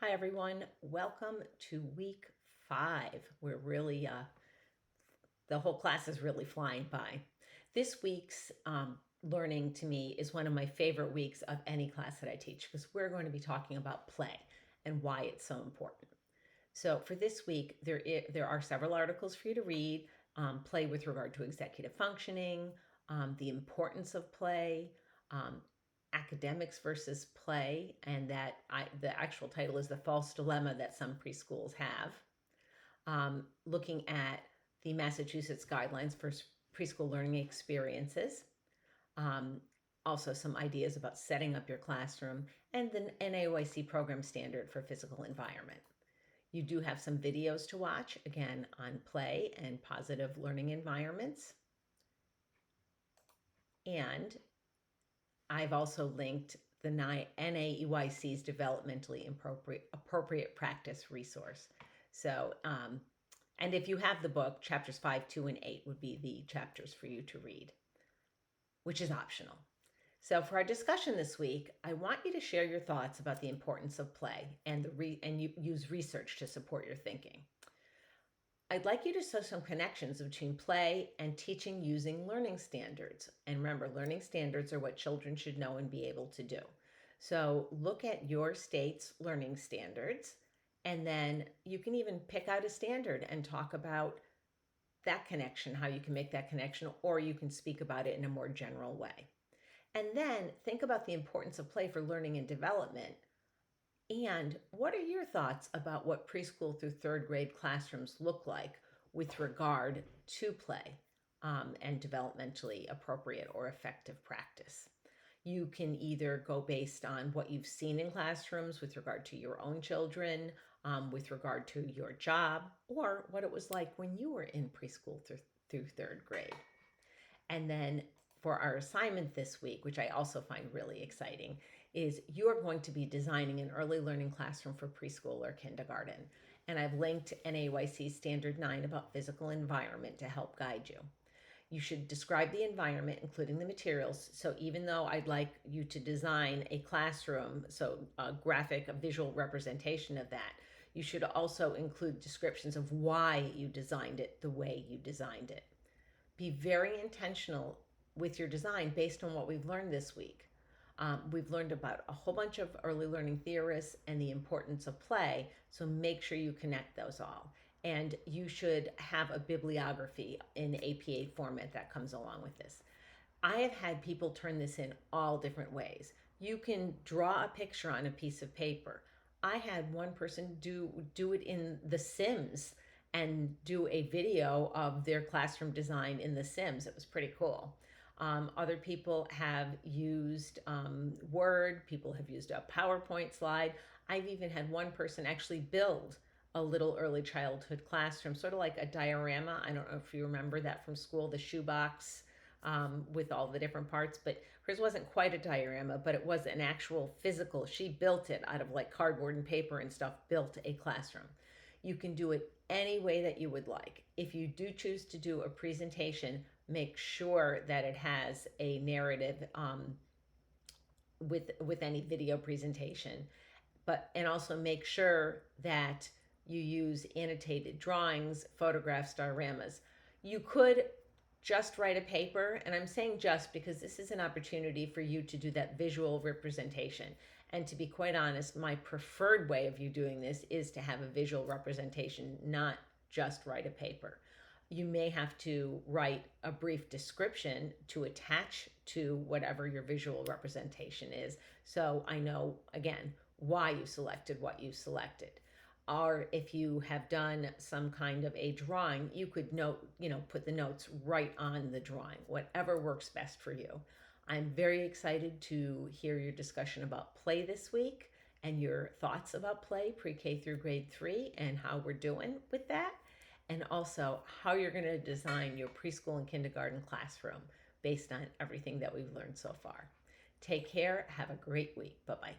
Hi, everyone. Welcome to week 5. We're really, the whole class is really flying by. This week's learning to me is one of my favorite weeks of any class that I teach because we're going to be talking about play and why it's so important. So for this week, there are several articles for you to read. Play with regard to executive functioning, the importance of play, um, academics versus play, and the actual title is the false dilemma that some preschools have. Looking at the Massachusetts guidelines for preschool learning experiences. Um, Also, some ideas about setting up your classroom and the NAOIC program standard for physical environment. You do have some videos to watch, again, on play and positive learning environments. And I've also linked the NAEYC's developmentally appropriate practice resource. So, and if you have the book, chapters 5, 2, and 8 would be the chapters for you to read, which is optional. So for our discussion this week, I want you to share your thoughts about the importance of play and you use research to support your thinking. I'd like you to show some connections between play and teaching using learning standards. And remember, learning standards are what children should know and be able to do. So look at your state's learning standards, and then you can even pick out a standard and talk about that connection, how you can make that connection, or you can speak about it in a more general way. And then think about the importance of play for learning and development. And what are your thoughts about what preschool through third grade classrooms look like with regard to play and developmentally appropriate or effective practice? You can either go based on what you've seen in classrooms with regard to your own children, with regard to your job, or what it was like when you were in preschool through third grade. And then for our assignment this week, which I also find really exciting, is you're going to be designing an early learning classroom for preschool or kindergarten. And I've linked NAYC Standard 9 about physical environment to help guide you. You should describe the environment, including the materials. So even though I'd like you to design a classroom, so a graphic, a visual representation of that, you should also include descriptions of why you designed it the way you designed it. Be very intentional with your design based on what we've learned this week. We've learned about a whole bunch of early learning theorists and the importance of play, so make sure you connect those all. And you should have a bibliography in APA format that comes along with this. I have had people turn this in all different ways. You can draw a picture on a piece of paper. I had one person do it in The Sims and do a video of their classroom design in The Sims. It was pretty cool. Other people have used Word, people have used a PowerPoint slide. I've even had one person actually build a little early childhood classroom, sort of like a diorama. I don't know if you remember that from school, the shoebox with all the different parts, but hers wasn't quite a diorama, but it was an actual physical. She built it out of like cardboard and paper and stuff, built a classroom. You can do it any way that you would like. If you do choose to do a presentation, make sure that it has a narrative with any video presentation, and also make sure that you use annotated drawings, photographs, dioramas. You could just write a paper, and I'm saying just because this is an opportunity for you to do that visual representation. And to be quite honest, my preferred way of you doing this is to have a visual representation, not just write a paper. You may have to write a brief description to attach to whatever your visual representation is. So I know, again, why you selected what you selected. Or if you have done some kind of a drawing, you could put the notes right on the drawing, whatever works best for you. I'm very excited to hear your discussion about play this week and your thoughts about play pre-K through grade 3 and how we're doing with that, and also how you're going to design your preschool and kindergarten classroom based on everything that we've learned so far. Take care. Have a great week. Bye-bye.